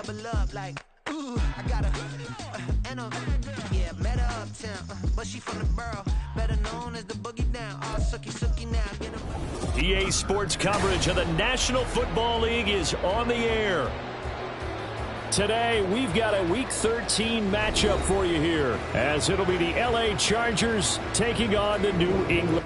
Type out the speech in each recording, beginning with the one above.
double up like, ooh, I got a, and a, yeah, met her uptown, but she from the borough, better known as the boogie down. Oh, sookie now, get him. EA Sports coverage of the National Football League is on the air. Today, we've got a Week 13 matchup for you here, as it'll be the LA Chargers taking on the New England.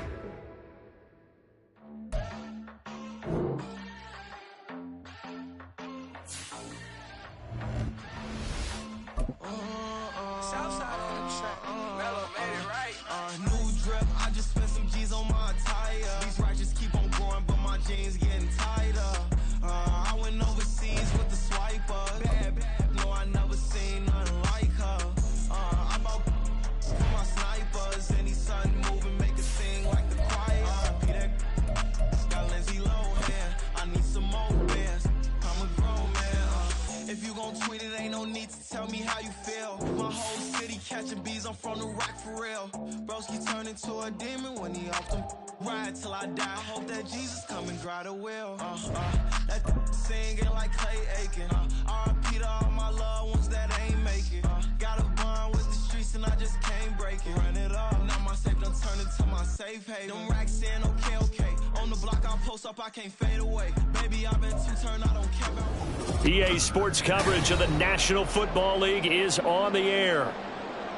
EA Sports coverage of the National Football League is on the air.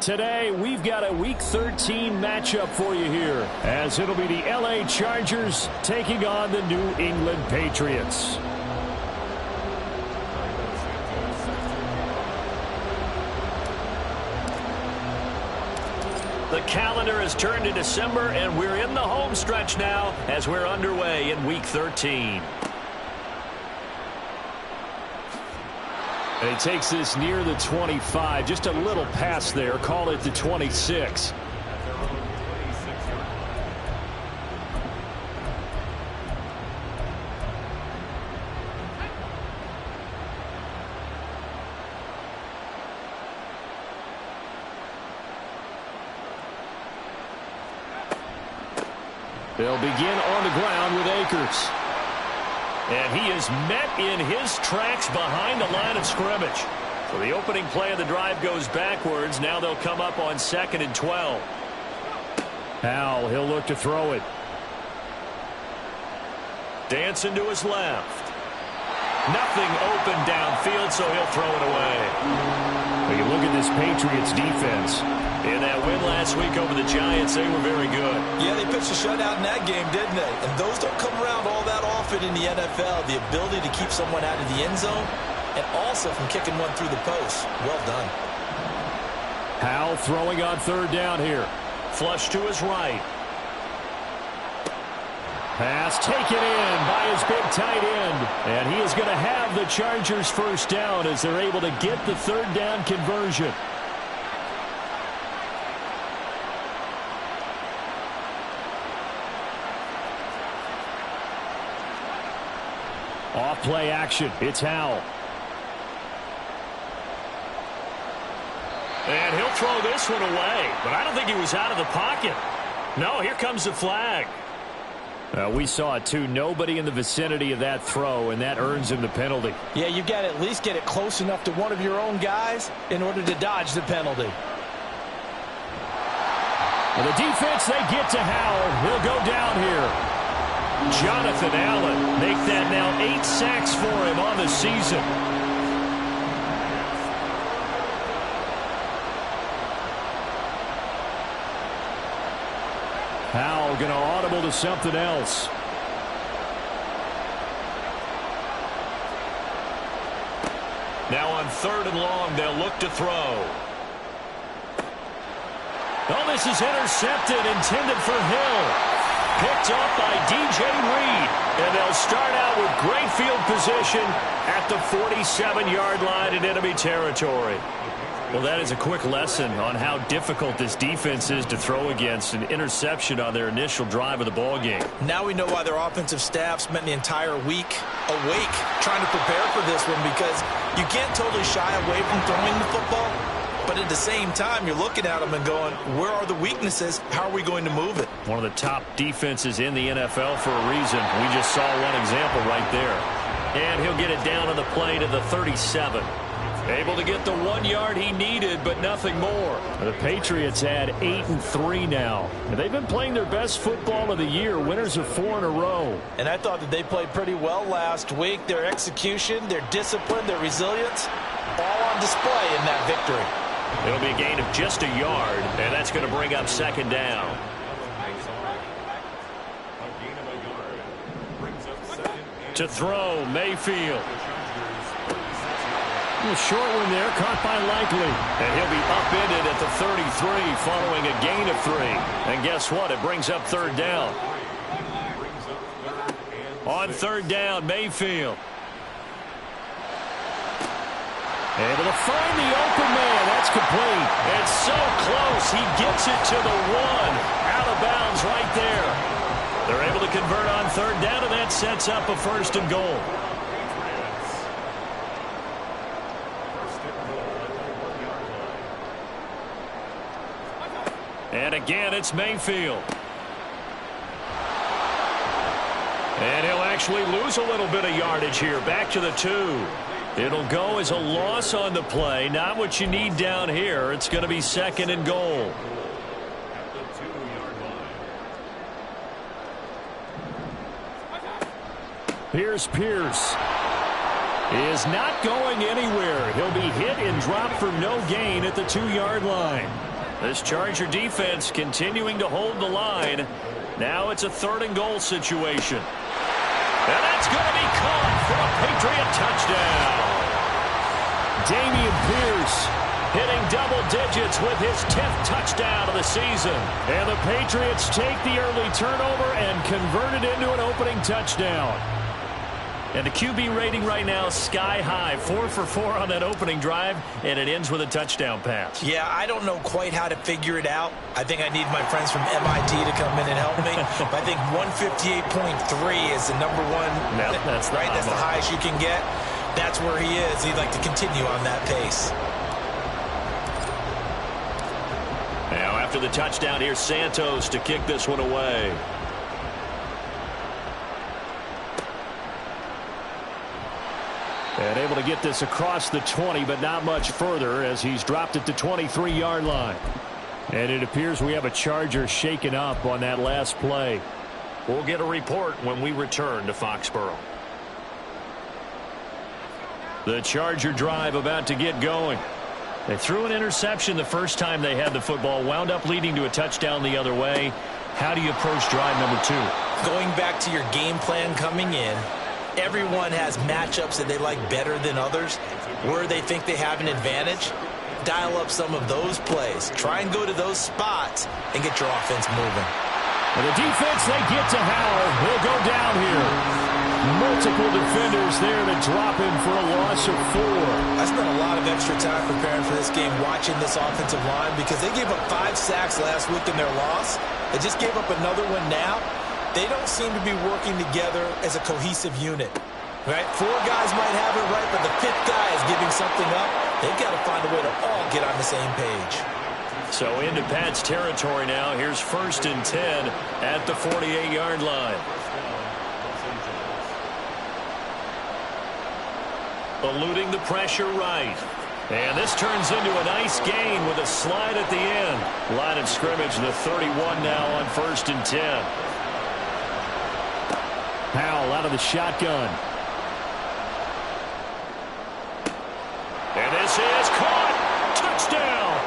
Today, we've got a Week 13 matchup for you here, as it'll be the LA Chargers taking on the New England Patriots. The calendar has turned to December, and we're in the home stretch now as we're underway in Week 13. And he takes this near the 25, just a little past there, call it the 26. They'll begin on the ground with Akers. And he is met in his tracks behind the line of scrimmage. So the opening play of the drive goes backwards. Now they'll come up on 2nd and 12. Howell, he'll look to throw it. Dancing to his left. Nothing open downfield, so he'll throw it away. When you look at this Patriots defense, in that win last week over the Giants, they were very good. Yeah, they pitched a shutout in that game, didn't they? And those don't come around all that often in the NFL. The ability to keep someone out of the end zone and also from kicking one through the post. Well done. Howell throwing on 3rd down here. Flush to his right. Pass taken in by his big tight end. And he is going to have the Chargers first down as they're able to get the 3rd down conversion. Off play action. It's Howell. And he'll throw this one away. But I don't think he was out of the pocket. No, here comes the flag. We saw it too. Nobody in the vicinity of that throw, and that earns him the penalty. Yeah, you've got to at least get it close enough to one of your own guys in order to dodge the penalty. And the defense, they get to Howell. He'll go down here. Jonathan Allen, make that now 8 sacks for him on the season. Howell going to audible to something else. Now on 3rd and long, they'll look to throw. Oh, this is intercepted, intended for Hill. Picked up by DJ Reed. And they'll start out with great field position at the 47-yard line in enemy territory. Well, that is a quick lesson on how difficult this defense is to throw against. An interception on their initial drive of the ballgame. Now we know why their offensive staff spent the entire week awake trying to prepare for this one, because you can't totally shy away from throwing the football. But at the same time, you're looking at them and going, where are the weaknesses? How are we going to move it? One of the top defenses in the NFL for a reason. We just saw one example right there. And he'll get it down on the play to the 37. Able to get the 1 yard he needed, but nothing more. The Patriots had 8-3 now. And they've been playing their best football of the year. Winners of 4 in a row. And I thought that they played pretty well last week. Their execution, their discipline, their resilience, all on display in that victory. It'll be a gain of just a yard, and that's going to bring up second down. To throw, Mayfield. A short one there, caught by Likely. And he'll be upended at the 33 following a gain of 3. And guess what? It brings up third down. On third down, Mayfield. Able to find the open man. That's complete. It's so close. He gets it to the 1. Out of bounds right there. They're able to convert on third down, and that sets up a 1st and goal. And again, it's Mayfield. And he'll actually lose a little bit of yardage here. Back to the 2. It'll go as a loss on the play. Not what you need down here. It's going to be 2nd and goal. Here's Pierce. Is not going anywhere. He'll be hit and dropped for no gain at the 2-yard line. This Charger defense continuing to hold the line. Now it's a 3rd and goal situation. And that's going to be caught for a Patriot touchdown. Dameon Pierce hitting double digits with his 10th touchdown of the season. And the Patriots take the early turnover and convert it into an opening touchdown. And the QB rating right now sky high. 4 for 4 on that opening drive, and it ends with a touchdown pass. Yeah, I don't know quite how to figure it out. I think I need my friends from MIT to come in and help me. But I think 158.3 is the number one. No, that's right. That's the highest you can get. That's where he is. He'd like to continue on that pace. Now after the touchdown, here's Santos to kick this one away. And able to get this across the 20, but not much further as he's dropped it to 23-yard line. And it appears we have a Charger shaken up on that last play. We'll get a report when we return to Foxborough. The Charger drive about to get going. They threw an interception the first time they had the football, wound up leading to a touchdown the other way. How do you approach drive number 2? Going back to your game plan coming in, everyone has matchups that they like better than others. Where they think they have an advantage, dial up some of those plays. Try and go to those spots and get your offense moving. And the defense, they get to Howell. He'll go down here. Multiple defenders there to drop him for a loss of 4. I spent a lot of extra time preparing for this game, watching this offensive line, because they gave up 5 sacks last week in their loss. They just gave up another one now. They don't seem to be working together as a cohesive unit. Right? 4 guys might have it right, but the 5th guy is giving something up. They've got to find a way to all get on the same page. So into Pat's territory now. Here's 1st and 10 at the 48-yard line. Eluding the pressure right. And this turns into a nice gain with a slide at the end. Line of scrimmage, the 31 now on 1st and 10. Howell out of the shotgun. And this is caught. Touchdown.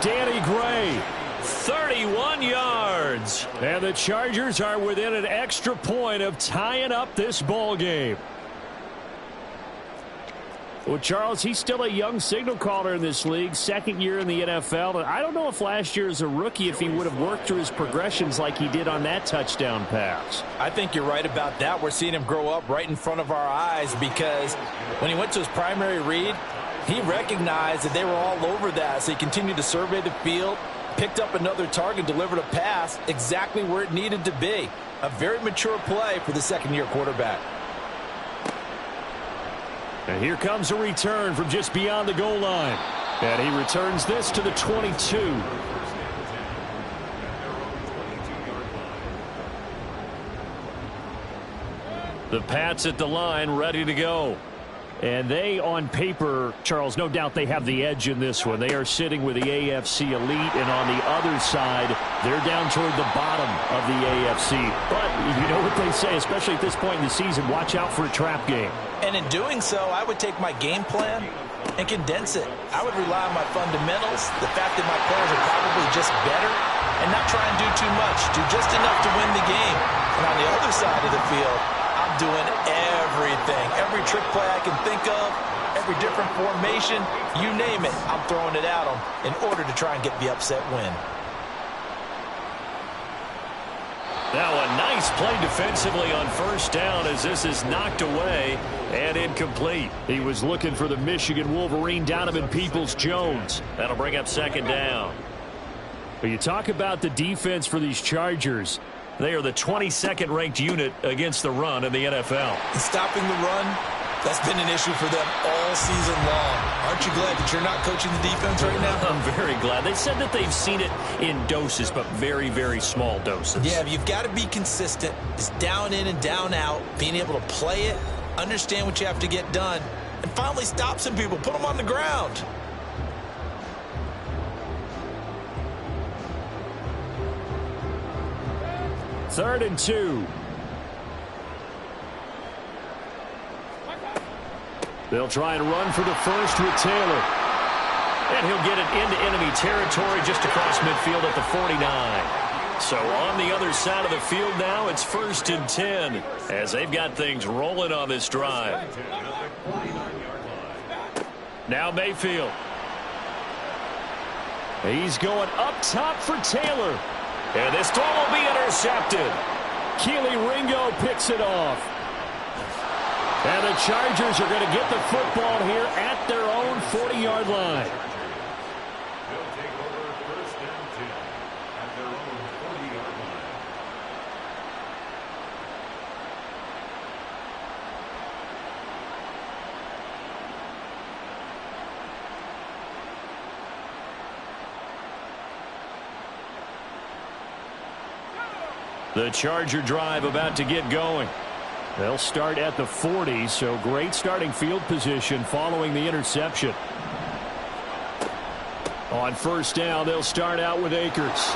Danny Gray. 31 yards. And the Chargers are within an extra point of tying up this ball game. Well, Charles, he's still a young signal caller in this league, 2nd year in the NFL. And I don't know if last year as a rookie, if he would have worked through his progressions like he did on that touchdown pass. I think you're right about that. We're seeing him grow up right in front of our eyes, because when he went to his primary read, he recognized that they were all over that. So he continued to survey the field, picked up another target, delivered a pass exactly where it needed to be. A very mature play for the 2nd-year quarterback. And here comes a return from just beyond the goal line. And he returns this to the 22. The Pats at the line, ready to go. And they, on paper, Charles, no doubt they have the edge in this one. They are sitting with the AFC elite, and on the other side, they're down toward the bottom of the AFC. But you know what they say, especially at this point in the season, watch out for a trap game. And in doing so, I would take my game plan and condense it. I would rely on my fundamentals, the fact that my players are probably just better, and not try and do too much, do just enough to win the game. And on the other side of the field, I'm doing everything. Every trick play I can think of, every different formation, you name it, I'm throwing it at them in order to try and get the upset win. Now a nice play defensively on first down as this is knocked away and incomplete. He was looking for the Michigan Wolverine, Donovan Peoples-Jones. That'll bring up second down. But you talk about the defense for these Chargers. They are the 22nd ranked unit against the run in the NFL. And stopping the run, that's been an issue for them all season long. Aren't you glad that you're not coaching the defense right now? I'm very glad. They said that they've seen it in doses, but very, very small doses. Yeah, you've got to be consistent. It's down in and down out, being able to play it, understand what you have to get done, and finally stop some people, put them on the ground. Third and 2. They'll try and run for the first with Taylor. And he'll get it into enemy territory just across midfield at the 49. So on the other side of the field now, it's 1st and 10 as they've got things rolling on this drive. Now Mayfield. He's going up top for Taylor. And this throw will be intercepted. Keely Ringo picks it off. And the Chargers are going to get the football here at their own 40-yard line. The Charger drive about to get going. They'll start at the 40, so great starting field position following the interception. On first down, they'll start out with Akers.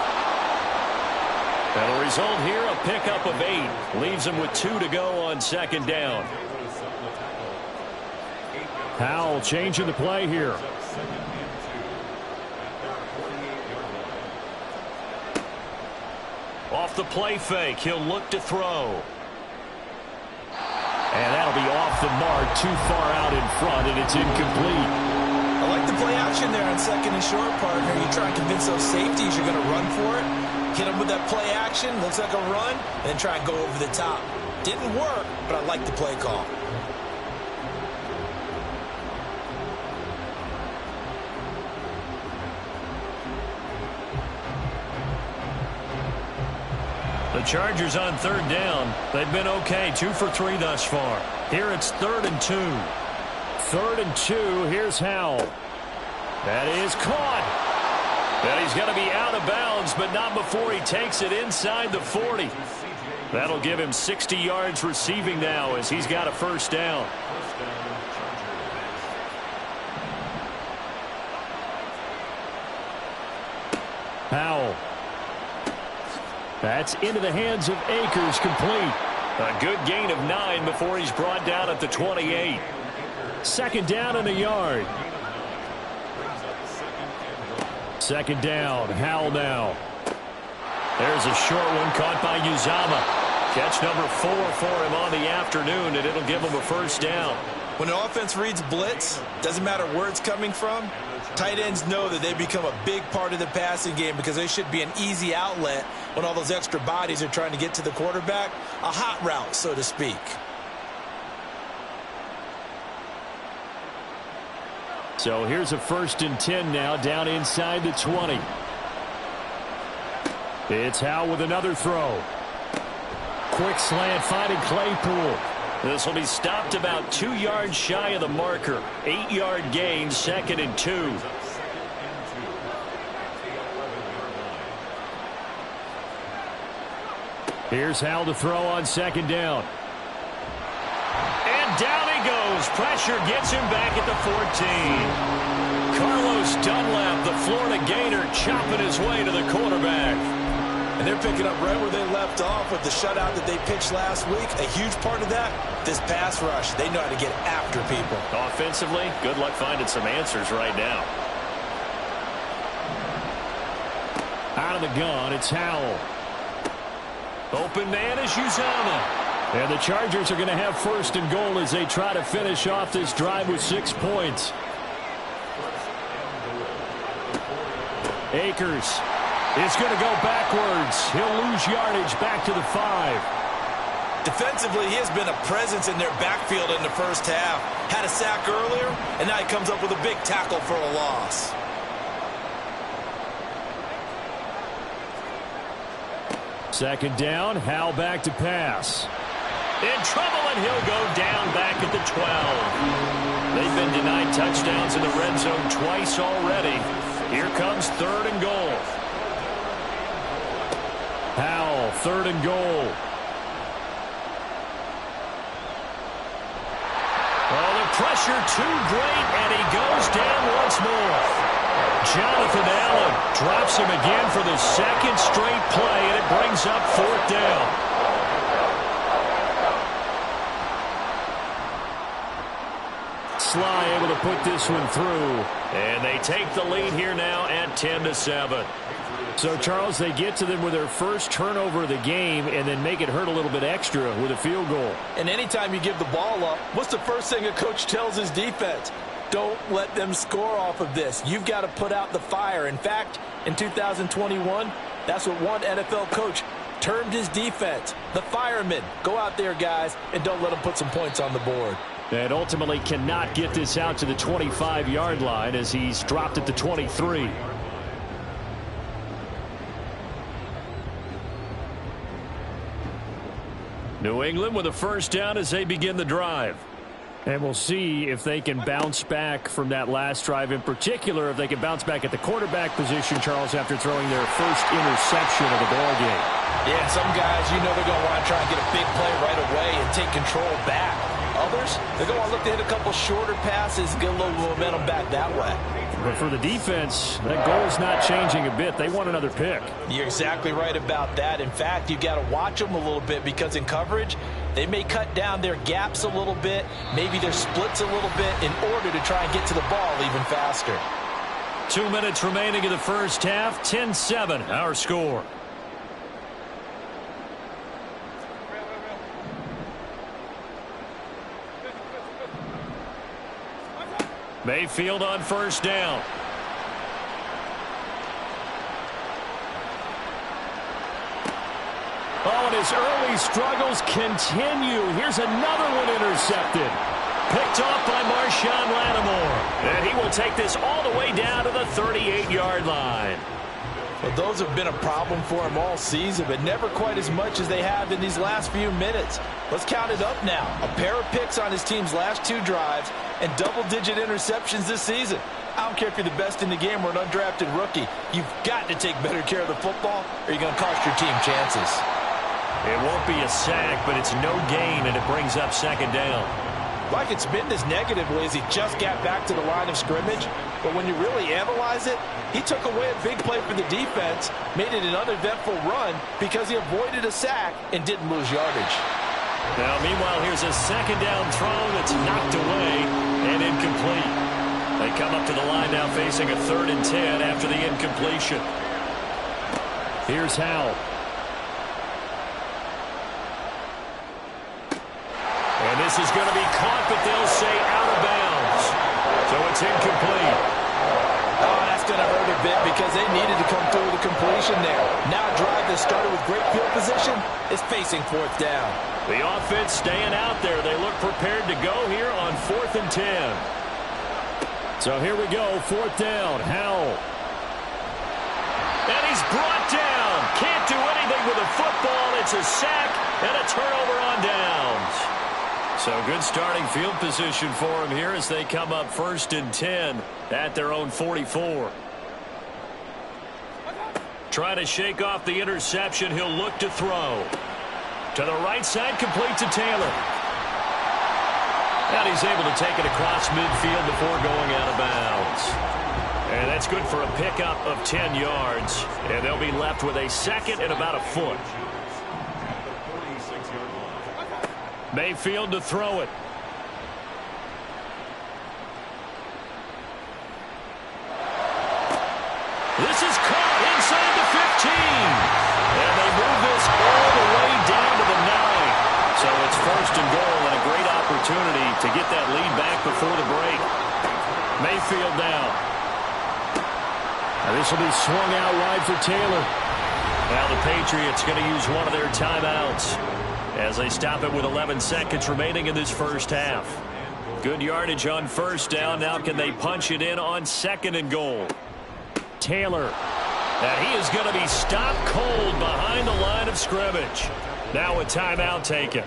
And the result here, a pickup of 8. Leaves them with 2 to go on second down. Howell changing the play here. Off the play fake, he'll look to throw. And that'll be off the mark, too far out in front, and it's incomplete. I like the play action there on second and short, partner. You try and convince those safeties you're going to run for it. Hit them with that play action, looks like a run, and then try and go over the top. Didn't work, but I like the play call. The Chargers on third down. They've been okay, 2 for 3 thus far. Here it's 3rd and 2. 3rd and 2, here's Howell. That is caught. And he's going to be out of bounds, but not before he takes it inside the 40. That'll give him 60 yards receiving now as he's got a first down. Howell. That's into the hands of Akers, complete. A good gain of 9 before he's brought down at the 28. Second down and a yard. Second down, Howell now. There's a short one caught by Uzama. Catch number 4 for him on the afternoon, and it'll give him a first down. When an offense reads blitz, doesn't matter where it's coming from, tight ends know that they become a big part of the passing game because they should be an easy outlet when all those extra bodies are trying to get to the quarterback. A hot route, so to speak. So here's a 1st and 10 now, down inside the 20. It's Howell with another throw. Quick slant, finding Claypool. This will be stopped about 2 yards shy of the marker. 8-yard gain, 2nd and 2. Here's Howell to throw on second down. And down he goes Eagles. Pressure gets him back at the 14. Carlos Dunlap, the Florida Gator, chopping his way to the quarterback. And they're picking up right where they left off with the shutout that they pitched last week. A huge part of that, this pass rush. They know how to get after people. Offensively, good luck finding some answers right now. Out of the gun, it's Howell. Open man is Uzomah. And the Chargers are going to have first and goal as they try to finish off this drive with 6 points. Akers is going to go backwards. He'll lose yardage back to the 5. Defensively, he has been a presence in their backfield in the first half. Had a sack earlier, and now he comes up with a big tackle for a loss. Second down, Howell back to pass. In trouble, and he'll go down back at the 12. They've been denied touchdowns in the red zone twice already. Here comes third and goal. Howell, third and goal. Oh, the pressure too great, and he goes down once more. Jonathan Allen drops him again for the second straight play, and it brings up fourth down. Sly able to put this one through. And they take the lead here now at 10-7. So, Charles, they get to them with their first turnover of the game and then make it hurt a little bit extra with a field goal. And anytime you give the ball up, what's the first thing a coach tells his defense? Don't let them score off of this. You've got to put out the fire. In fact, in 2021, that's what one NFL coach termed his defense. The firemen. Go out there, guys, and don't let them put some points on the board. And ultimately cannot get this out to the 25-yard line as he's dropped at the 23. New England with a first down as they begin the drive. And we'll see if they can bounce back from that last drive, in particular if they can bounce back at the quarterback position, Charles, after throwing their first interception of the ball game. Yeah, some guys, you know they're going to want to try and get a big play right away and take control back. Others, they're going to look to hit a couple shorter passes and get a little momentum back that way. But for the defense, that goal is not changing a bit. They want another pick. You're exactly right about that. In fact, you've got to watch them a little bit because in coverage, they may cut down their gaps a little bit, maybe their splits a little bit in order to try and get to the ball even faster. 2 minutes remaining in the first half. 10-7, our score. Mayfield on first down. Oh, and his early struggles continue. Here's another one intercepted. Picked off by Marshawn Lattimore. And he will take this all the way down to the 38-yard line. Well, those have been a problem for him all season, but never quite as much as they have in these last few minutes. Let's count it up now. A pair of picks on his team's last 2 drives and double-digit interceptions this season. I don't care if you're the best in the game or an undrafted rookie. You've got to take better care of the football or you're going to cost your team chances. It won't be a sack, but it's no gain, and it brings up second down. Like it's been this negatively as he just got back to the line of scrimmage. But when you really analyze it, he took away a big play for the defense, made it an uneventful run because he avoided a sack and didn't lose yardage. Now, meanwhile, here's a second down throw that's knocked away and incomplete. They come up to the line now facing a 3rd and 10 after the incompletion. Here's Howell. And this is going to be caught, but they'll say out of bounds. So it's incomplete. Oh, that's going to hurt a bit because they needed to come through the completion there. Now a drive that started with great field position is facing 4th down. The offense staying out there. They look prepared to go here on 4th and 10. So here we go, 4th down, Howell. And he's brought down. Can't do anything with the football. It's a sack and a turnover on downs. So good starting field position for him here as they come up 1st and 10 at their own 44. Trying to shake off the interception. He'll look to throw. To the right side, complete to Taylor. And he's able to take it across midfield before going out of bounds. And that's good for a pickup of 10 yards. And they'll be left with a second and about a foot. Mayfield to throw it. This is caught inside the 15. And they move this all the way down to the 9. So it's first and goal and a great opportunity to get that lead back before the break. Mayfield now. And this will be swung out wide for Taylor. Now the Patriots going to use one of their timeouts as they stop it with 11 seconds remaining in this first half. Good yardage on first down. Now can they punch it in on second and goal? Taylor. And he is going to be stopped cold behind the line of scrimmage. Now a timeout taken.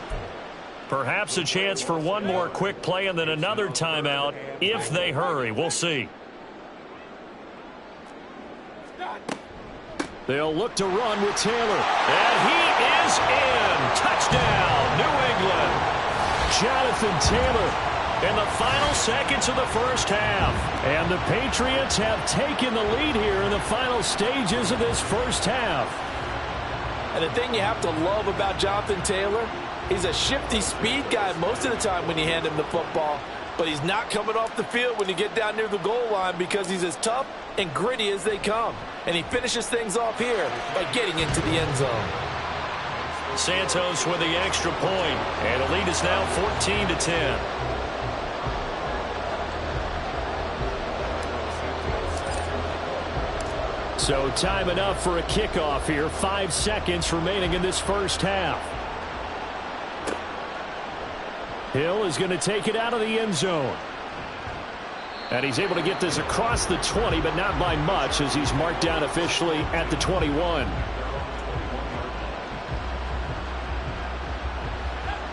Perhaps a chance for one more quick play and then another timeout if they hurry. We'll see. They'll look to run with Taylor. And he is in. Touchdown, New England. Jonathan Taylor. In the final seconds of the first half. And the Patriots have taken the lead here in the final stages of this first half. And the thing you have to love about Jonathan Taylor, he's a shifty speed guy most of the time when you hand him the football. But he's not coming off the field when you get down near the goal line because he's as tough and gritty as they come. And he finishes things off here by getting into the end zone. Santos with the extra point. And the lead is now 14-10. So time enough for a kickoff here. 5 seconds remaining in this first half. Hill is going to take it out of the end zone. And he's able to get this across the 20, but not by much as he's marked down officially at the 21.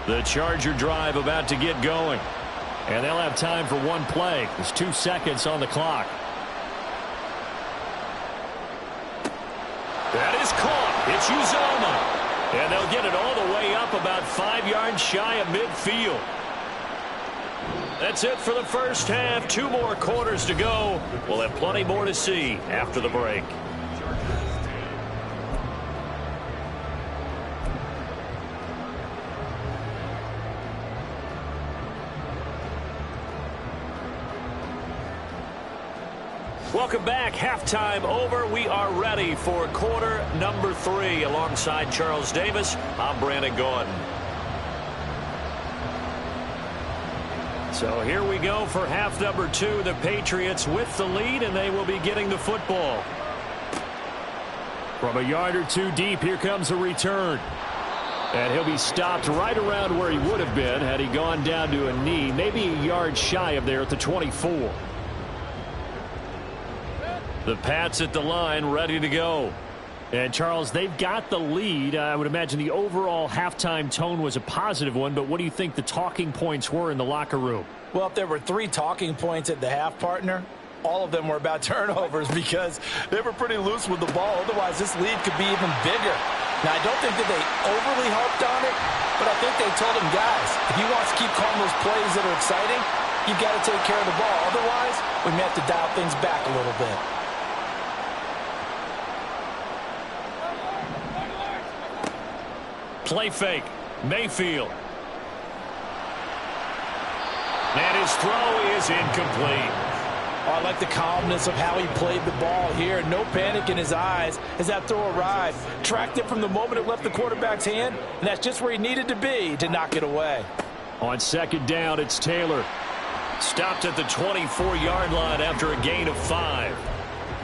The Charger drive about to get going. And they'll have time for one play. There's 2 seconds on the clock. That is caught. It's Uzomah. And they'll get it all the way up about 5 yards shy of midfield. That's it for the first half. 2 more quarters to go. We'll have plenty more to see after the break. Welcome back. Halftime over. We are ready for quarter number 3. Alongside Charles Davis, I'm Brandon Gaudin. So here we go for half number 2. The Patriots with the lead, and they will be getting the football. From a yard or 2 deep, here comes a return. And he'll be stopped right around where he would have been had he gone down to a knee, maybe a yard shy of there at the 24. The Pats at the line, ready to go. And, Charles, they've got the lead. I would imagine the overall halftime tone was a positive one, but what do you think the talking points were in the locker room? Well, if there were 3 talking points at the half, partner, all of them were about turnovers because they were pretty loose with the ball. Otherwise, this lead could be even bigger. Now, I don't think that they overly harped on it, but I think they told him, guys, if you want to keep calling those plays that are exciting, you've got to take care of the ball. Otherwise, we may have to dial things back a little bit. Play fake. Mayfield. And his throw is incomplete. Oh, I like the calmness of how he played the ball here. No panic in his eyes as that throw arrived. Tracked it from the moment it left the quarterback's hand, and that's just where he needed to be to knock it away. On second down, it's Taylor. Stopped at the 24-yard line after a gain of 5.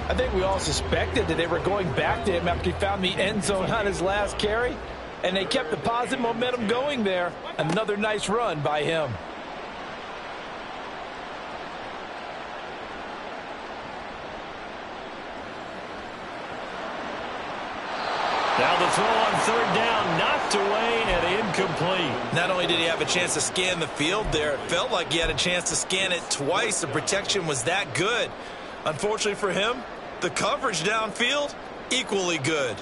I think we all suspected that they were going back to him after he found the end zone on his last carry. And they kept the positive momentum going there. Another nice run by him. Now the throw on third down, knocked away and incomplete. Not only did he have a chance to scan the field there, it felt like he had a chance to scan it twice. The protection was that good. Unfortunately for him, the coverage downfield, equally good.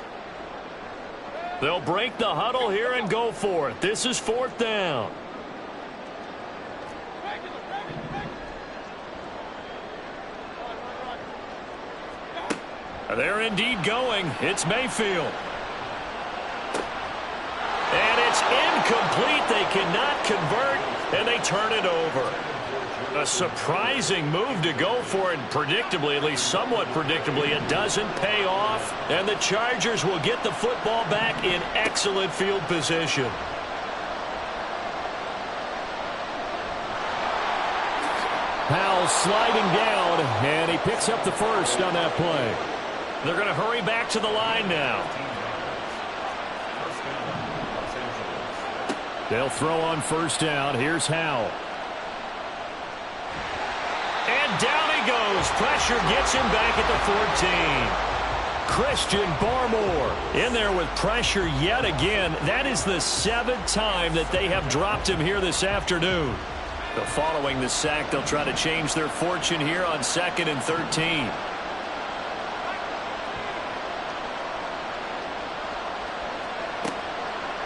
They'll break the huddle here and go for it. This is 4th down. They're indeed going. It's Mayfield. And it's incomplete. They cannot convert, and they turn it over. A surprising move to go for it. Predictably, at least somewhat predictably, it doesn't pay off. And the Chargers will get the football back in excellent field position. Powell sliding down, and he picks up the first on that play. They're going to hurry back to the line now. They'll throw on first down. Here's Howell. And down he goes. Pressure gets him back at the 14. Christian Barmore in there with pressure yet again. That is the 7th time that they have dropped him here this afternoon. Following the sack, they'll try to change their fortune here on 2nd and 13.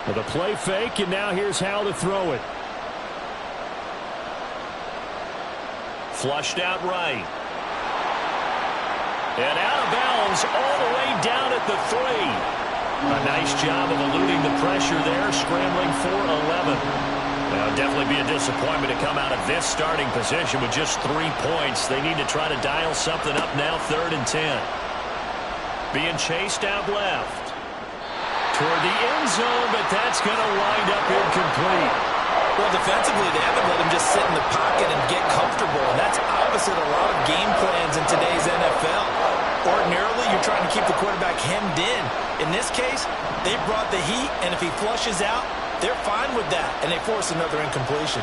With a play fake, and now here's Howell to throw it. Flushed out right. And out of bounds all the way down at the 3. A nice job of eluding the pressure there, scrambling for 11. Now, definitely be a disappointment to come out of this starting position with just 3 points. They need to try to dial something up now, 3rd and 10. Being chased out left. Toward the end zone, but that's going to wind up incomplete. Well, defensively, they haven't let him just sit in the pocket and get comfortable, and that's opposite a lot of game plans in today's NFL. Ordinarily, you're trying to keep the quarterback hemmed in. In this case, they brought the heat, and if he flushes out, they're fine with that, and they force another incompletion.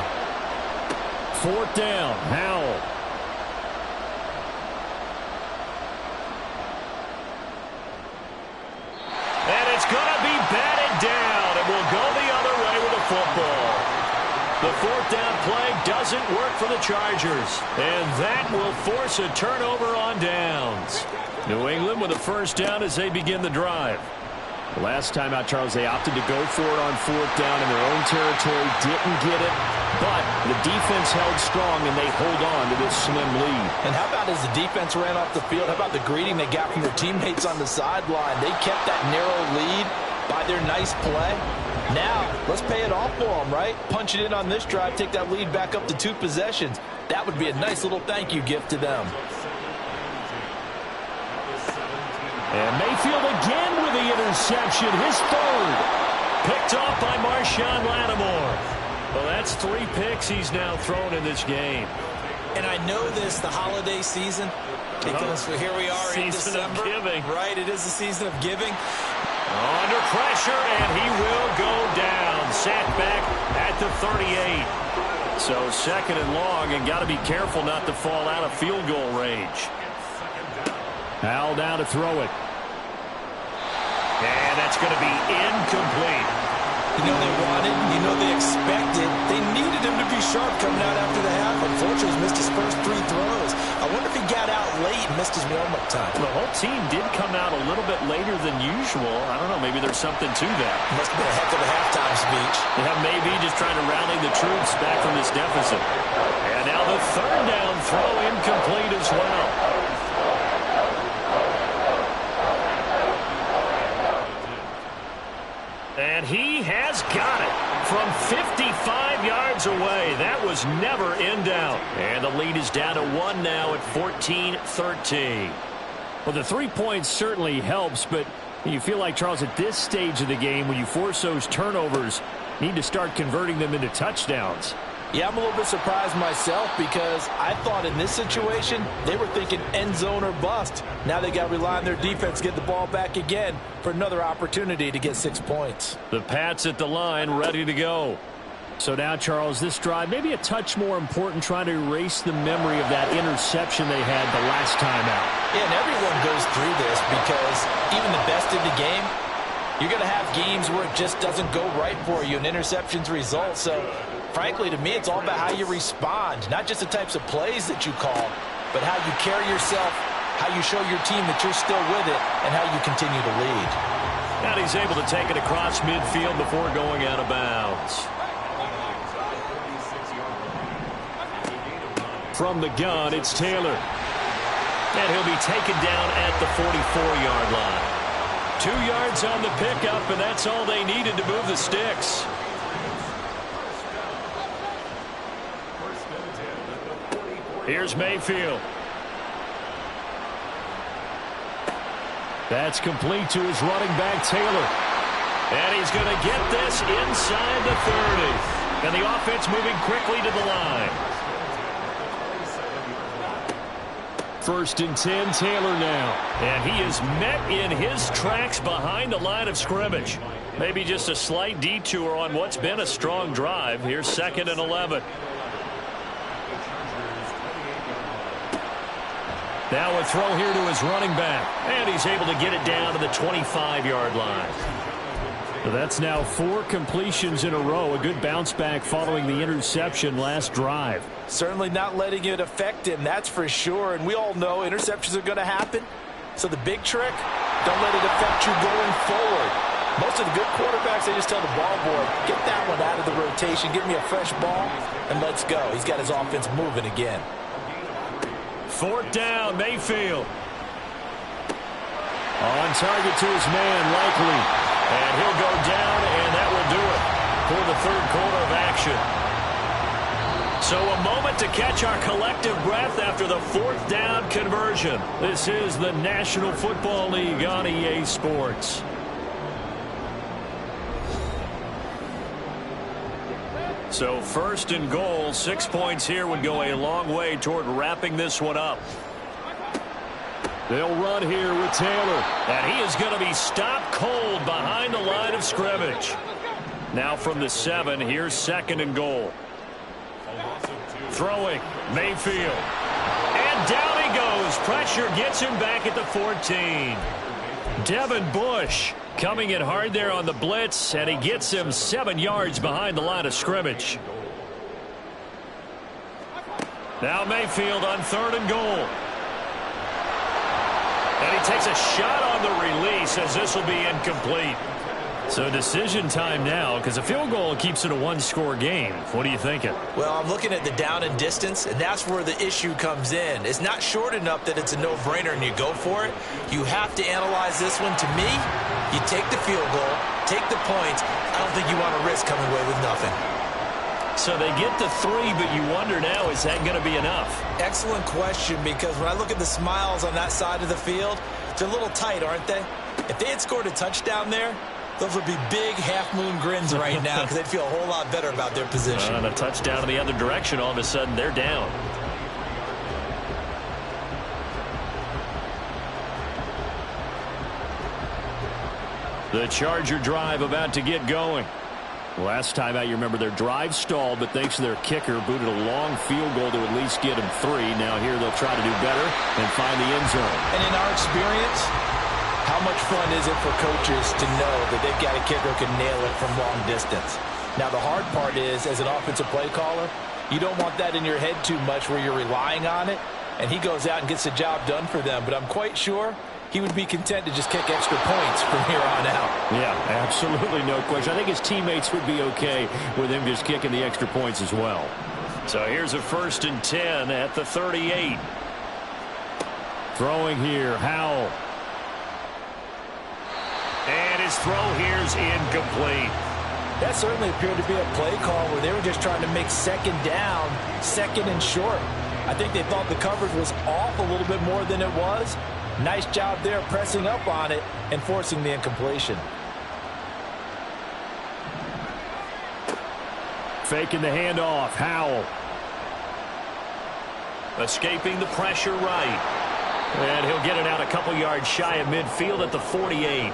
4th down, Howell. And it's going to be batted down, and we'll go the other way with the football. The 4th down play doesn't work for the Chargers, and that will force a turnover on downs. New England with a first down as they begin the drive. Last time out, Charles, they opted to go for it on 4th down in their own territory. Didn't get it, but the defense held strong, and they hold on to this slim lead. And how about as the defense ran off the field, how about the greeting they got from their teammates on the sideline? They kept that narrow lead by their nice play. Now, let's pay it off for them, right? Punch it in on this drive, take that lead back up to 2 possessions. That would be a nice little thank you gift to them. And Mayfield again with the interception, his 3rd. Picked off by Marshawn Lattimore. Well, that's 3 picks he's now thrown in this game. And I know this, the holiday season, because here we are in December. Season of giving. Right, it is the season of giving. Under pressure, and he will go down. Sat back at the 38. So 2nd and long, and got to be careful not to fall out of field goal range. Howell down to throw it. And that's going to be incomplete. You know they wanted, you know they expected. They needed him to be sharp coming out after the half. Unfortunately, he's missed his first 3 throws. I wonder if he got out late and missed his warm-up time. The whole team did come out a little bit later than usual. I don't know, maybe there's something to that. Must have been a heck of a halftime speech. Yeah, maybe just trying to rally the troops back from this deficit. And now the 3rd down throw incomplete as well. And he has got it from 55 yards away. That was never in doubt. And the lead is down to 1 now at 14-13. Well, the 3 points certainly helps, but you feel like, Charles, at this stage of the game, when you force those turnovers, you need to start converting them into touchdowns. Yeah, I'm a little bit surprised myself because I thought in this situation they were thinking end zone or bust. Now they got to rely on their defense to get the ball back again for another opportunity to get 6 points. The Pats at the line ready to go. So now, Charles, this drive maybe a touch more important, trying to erase the memory of that interception they had the last time out. Yeah, and everyone goes through this because even the best in the game, you're going to have games where it just doesn't go right for you and interceptions result. So frankly, to me, it's all about how you respond, not just the types of plays that you call, but how you carry yourself, how you show your team that you're still with it, and how you continue to lead. And he's able to take it across midfield before going out of bounds. From the gun, it's Taylor. And he'll be taken down at the 44-yard line. 2 yards on the pickup, and that's all they needed to move the sticks. Here's Mayfield. That's complete to his running back, Taylor. And he's going to get this inside the 30. And the offense moving quickly to the line. 1st and 10, Taylor now. And he is met in his tracks behind the line of scrimmage. Maybe just a slight detour on what's been a strong drive. Here's 2nd and 11. Now a throw here to his running back. And he's able to get it down to the 25-yard line. So that's now 4 completions in a row. A good bounce back following the interception last drive. Certainly not letting it affect him, that's for sure. And we all know interceptions are going to happen. So the big trick, don't let it affect you going forward. Most of the good quarterbacks, they just tell the ball boy, get that one out of the rotation, give me a fresh ball, and let's go. He's got his offense moving again. 4th down, Mayfield. On target to his man, Likely. And he'll go down, and that will do it for the 3rd quarter of action. So a moment to catch our collective breath after the 4th down conversion. This is the National Football League on EA Sports. So 1st and goal, 6 points here would go a long way toward wrapping this one up. They'll run here with Taylor. And he is going to be stopped cold behind the line of scrimmage. Now from the 7, here's 2nd and goal. Throwing, Mayfield. And down he goes. Pressure gets him back at the 14. Devin Bush coming in hard there on the blitz, and he gets him 7 yards behind the line of scrimmage. Now Mayfield on 3rd and goal. And he takes a shot on the release as this will be incomplete. So decision time now, because a field goal keeps it a 1-score game. What are you thinking? Well, I'm looking at the down and distance, and that's where the issue comes in. It's not short enough that it's a no-brainer and you go for it. You have to analyze this one. To me, you take the field goal, take the points. I don't think you want to risk coming away with nothing. So they get the 3, but you wonder now, is that going to be enough? Excellent question, because when I look at the smiles on that side of the field, they're a little tight, aren't they? If they had scored a touchdown there, those would be big half-moon grins right now because they'd feel a whole lot better about their position. And a touchdown in the other direction, all of a sudden they're down. The Charger drive about to get going. Last time out, you remember their drive stalled, but thanks to their kicker, booted a long field goal to at least get them 3. Now here they'll try to do better and find the end zone. And in our experience, how much fun is it for coaches to know that they've got a kicker who can nail it from long distance? Now, the hard part is, as an offensive play caller, you don't want that in your head too much where you're relying on it, and he goes out and gets the job done for them. But I'm quite sure he would be content to just kick extra points from here on out. Yeah, absolutely no question. I think his teammates would be okay with him just kicking the extra points as well. So here's a 1st and 10 at the 38. Throwing here, Howell. And his throw here's incomplete. That certainly appeared to be a play call where they were just trying to make 2nd down, 2nd and short. I think they thought the coverage was off a little bit more than it was. Nice job there pressing up on it and forcing the incompletion. Faking the handoff, Howell. Escaping the pressure right. And he'll get it out a couple yards shy of midfield at the 48.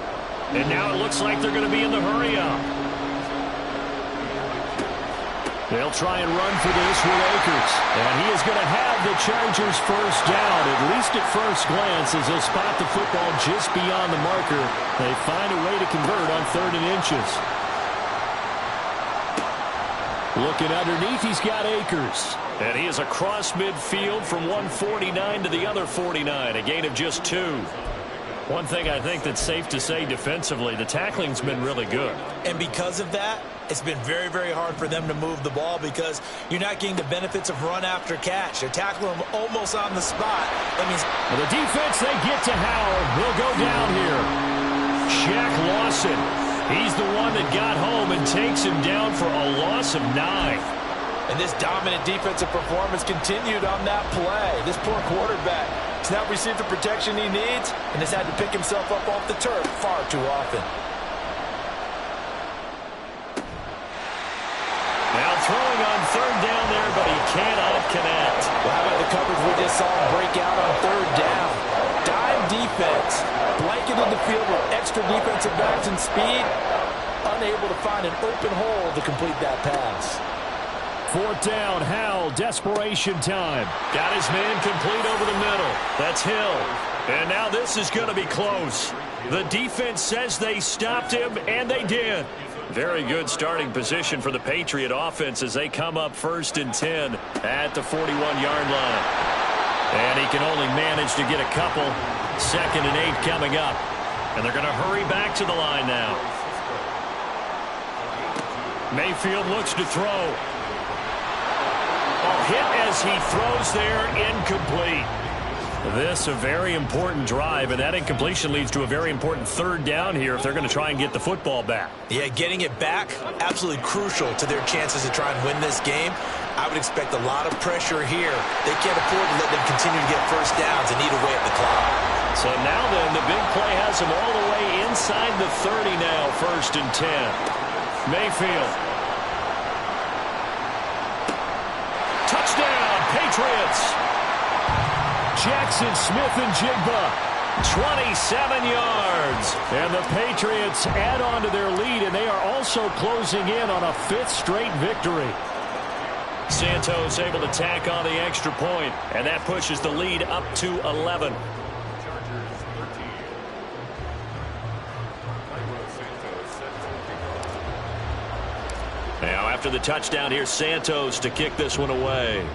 And now it looks like they're going to be in the hurry-up. They'll try and run for this with Akers. And he is going to have the Chargers 1st down, at least at first glance, as they'll spot the football just beyond the marker. They find a way to convert on 3rd and inches. Looking underneath, he's got Akers. And he is across midfield from one 49 to the other 49, a gain of just 2. One thing I think that's safe to say defensively, the tackling's been really good. And because of that, it's been very, very hard for them to move the ball because you're not getting the benefits of run after catch. They're tackling them almost on the spot. That means the defense, they get to Howell. He'll go down here. Shaq Lawson. He's the one that got home and takes him down for a loss of 9. And this dominant defensive performance continued on that play. This poor quarterback has not received the protection he needs and has had to pick himself up off the turf far too often. Now throwing on third down there, but he cannot connect. Well, how about the coverage we just saw him break out on third down? Dime defense, blanketed the field with extra defensive backs and speed, unable to find an open hole to complete that pass. Fourth down, Howell, desperation time. Got his man complete over the middle. That's Hill. And now this is going to be close. The defense says they stopped him, and they did. Very good starting position for the Patriot offense as they come up 1st and 10 at the 41-yard line. And he can only manage to get a couple. 2nd and 8 coming up. And they're going to hurry back to the line now. Mayfield looks to throw. A hit as he throws there, incomplete. This a very important drive, and that incompletion leads to a very important 3rd down here if they're going to try and get the football back. Yeah, getting it back, absolutely crucial to their chances to try and win this game. I would expect a lot of pressure here. They can't afford to let them continue to get first downs and eat away at the clock. So now then, the big play has them all the way inside the 30 now, 1st and 10. Mayfield. Touchdown, Patriots. Jackson Smith-Njigba, 27 yards. And the Patriots add on to their lead, and they are also closing in on a 5th straight victory. Santos able to tack on the extra point, and that pushes the lead up to 11. Now after the touchdown, here's Santos to kick this one away.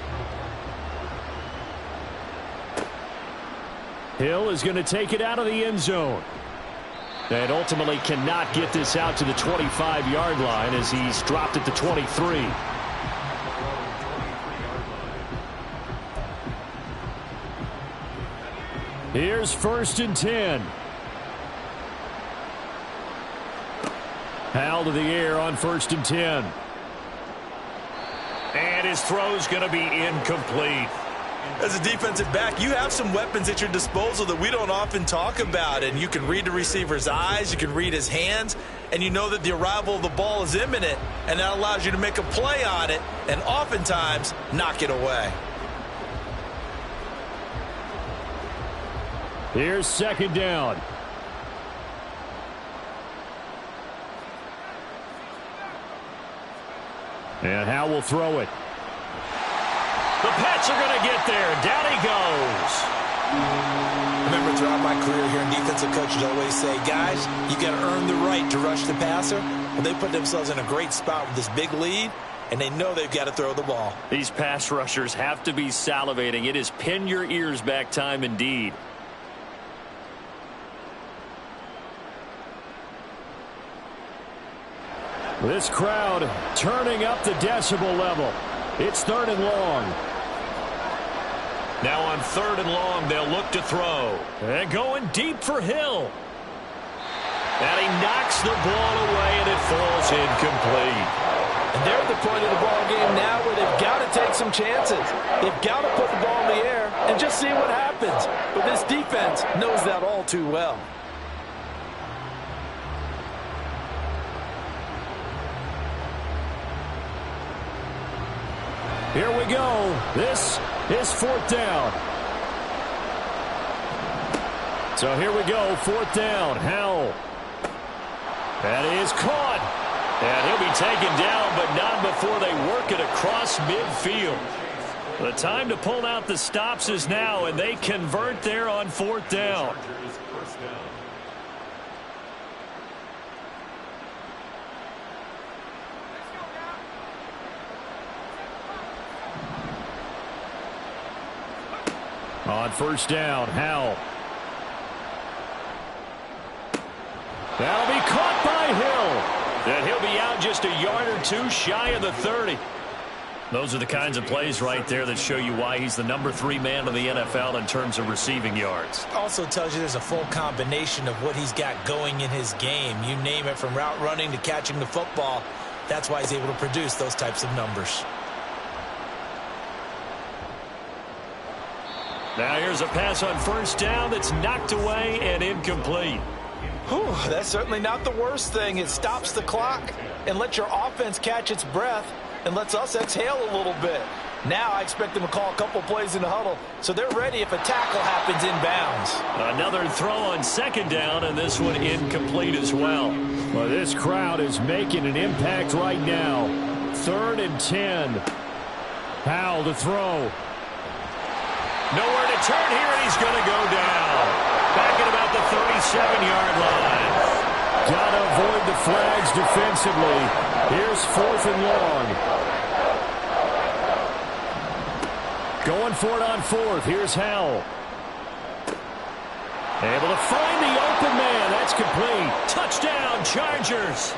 Hill is going to take it out of the end zone. And ultimately cannot get this out to the 25-yard line as he's dropped at the 23. Here's 1st and 10. Howell to the air on 1st and 10. And his throw's going to be incomplete. As a defensive back, you have some weapons at your disposal that we don't often talk about. And you can read the receiver's eyes, you can read his hands, and you know that the arrival of the ball is imminent. And that allows you to make a play on it and oftentimes knock it away. Here's 2nd down. And Howell will throw it. The Pats are going to get there. Down he goes. Remember, throughout my career here in defensive coaches always say, guys, you got to earn the right to rush the passer. Well, they put themselves in a great spot with this big lead, and they know they've got to throw the ball. These pass rushers have to be salivating. It is pin your ears back time indeed. This crowd turning up the decibel level. It's 3rd and long. Now on 3rd and long, they'll look to throw. And going deep for Hill. And he knocks the ball away, and it falls incomplete. And they're at the point of the ball game now where they've got to take some chances. They've got to put the ball in the air and just see what happens. But this defense knows that all too well. Here we go. This is 4th down. So here we go, 4th down. Howell. That is caught. And he'll be taken down, but not before they work it across midfield. The time to pull out the stops is now, and they convert there on 4th down. On 1st down, Howell. That'll be caught by Hill. And he'll be out just just a yard or two shy of the 30. Those are the kinds of plays right there that show you why he's the number 3 man in the NFL in terms of receiving yards. Also tells you there's a full combination of what he's got going in his game. You name it, from route running to catching the football. That's why he's able to produce those types of numbers. Now here's a pass on first down that's knocked away and incomplete. Whew, that's certainly not the worst thing. It stops the clock and lets your offense catch its breath and lets us exhale a little bit. Now I expect them to call a couple plays in the huddle, so they're ready if a tackle happens inbounds. Another throw on second down, and this one incomplete as well. Well, this crowd is making an impact right now. 3rd and 10. Howell to throw. Nowhere to turn here, and he's going to go down. Back at about the 37-yard line. Got to avoid the flags defensively. Here's 4th and long. Going for it on 4th. Here's Howell. Able to find the open man. That's complete. Touchdown, Chargers.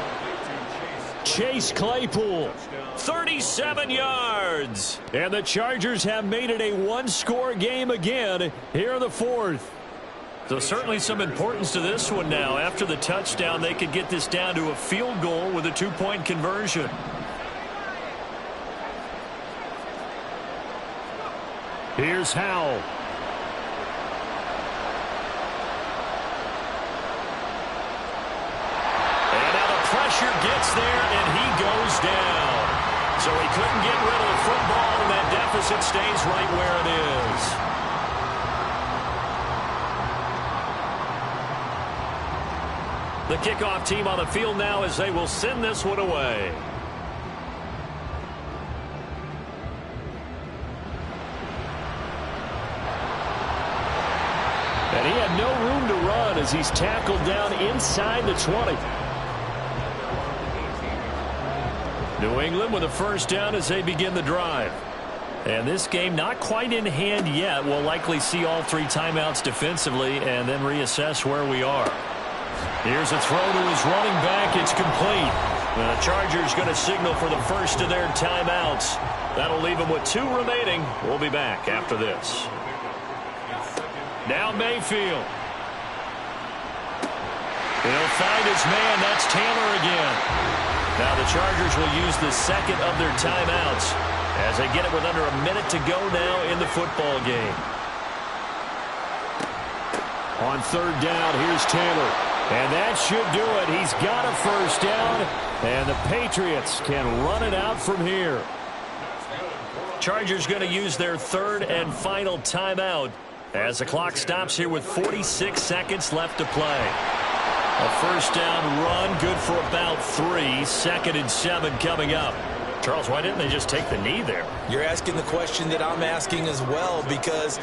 Chase Claypool. 37 yards. And the Chargers have made it a one-score game again here in the 4th. So certainly some importance to this one now. After the touchdown, they could get this down to a field goal with a 2-point conversion. Here's Howell. And now the pressure gets there, and he goes down. So he couldn't get rid of the football, and that deficit stays right where it is. The kickoff team on the field now as they will send this one away. And he had no room to run as he's tackled down inside the 20. New England with a first down as they begin the drive. And this game not quite in hand yet. We'll likely see all 3 timeouts defensively and then reassess where we are. Here's a throw to his running back. It's complete. The Chargers going to signal for the first of their timeouts. That'll leave them with 2 remaining. We'll be back after this. Now Mayfield. He'll find his man. That's Taylor again. Now the Chargers will use the second of their timeouts as they get it with under a minute to go now in the football game. On 3rd down, here's Taylor. And that should do it. He's got a first down, and the Patriots can run it out from here. Chargers going to use their 3rd and final timeout as the clock stops here with 46 seconds left to play. A first down run, good for about 3. 2nd and 7 coming up. Charles, why didn't they just take the knee there? You're asking the question that I'm asking as well, because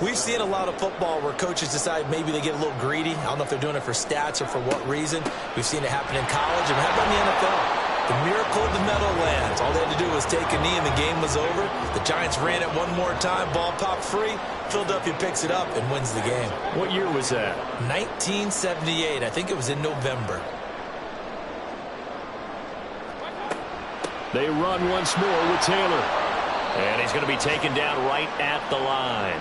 we've seen a lot of football where coaches decide maybe they get a little greedy. I don't know if they're doing it for stats or for what reason. We've seen it happen in college, and how about in the NFL? The miracle of the Meadowlands. All they had to do was take a knee, and the game was over. The Giants ran it one more time. Ball popped free. Philadelphia picks it up and wins the game. What year was that? 1978. I think it was in November. They run once more with Taylor. And he's going to be taken down right at the line.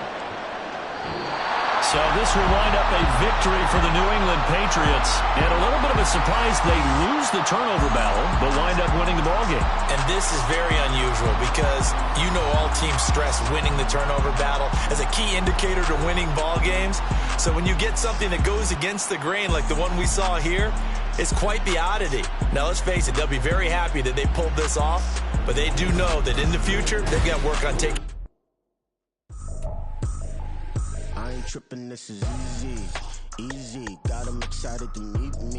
So this will wind up a victory for the New England Patriots. And a little bit of a surprise, they lose the turnover battle, but wind up winning the ballgame. And this is very unusual because you know all teams stress winning the turnover battle as a key indicator to winning ball games. So when you get something that goes against the grain like the one we saw here, it's quite the oddity. Now let's face it, they'll be very happy that they pulled this off, but they do know that in the future they've got to work on taking. I ain't tripping, this is easy, got them excited to meet me.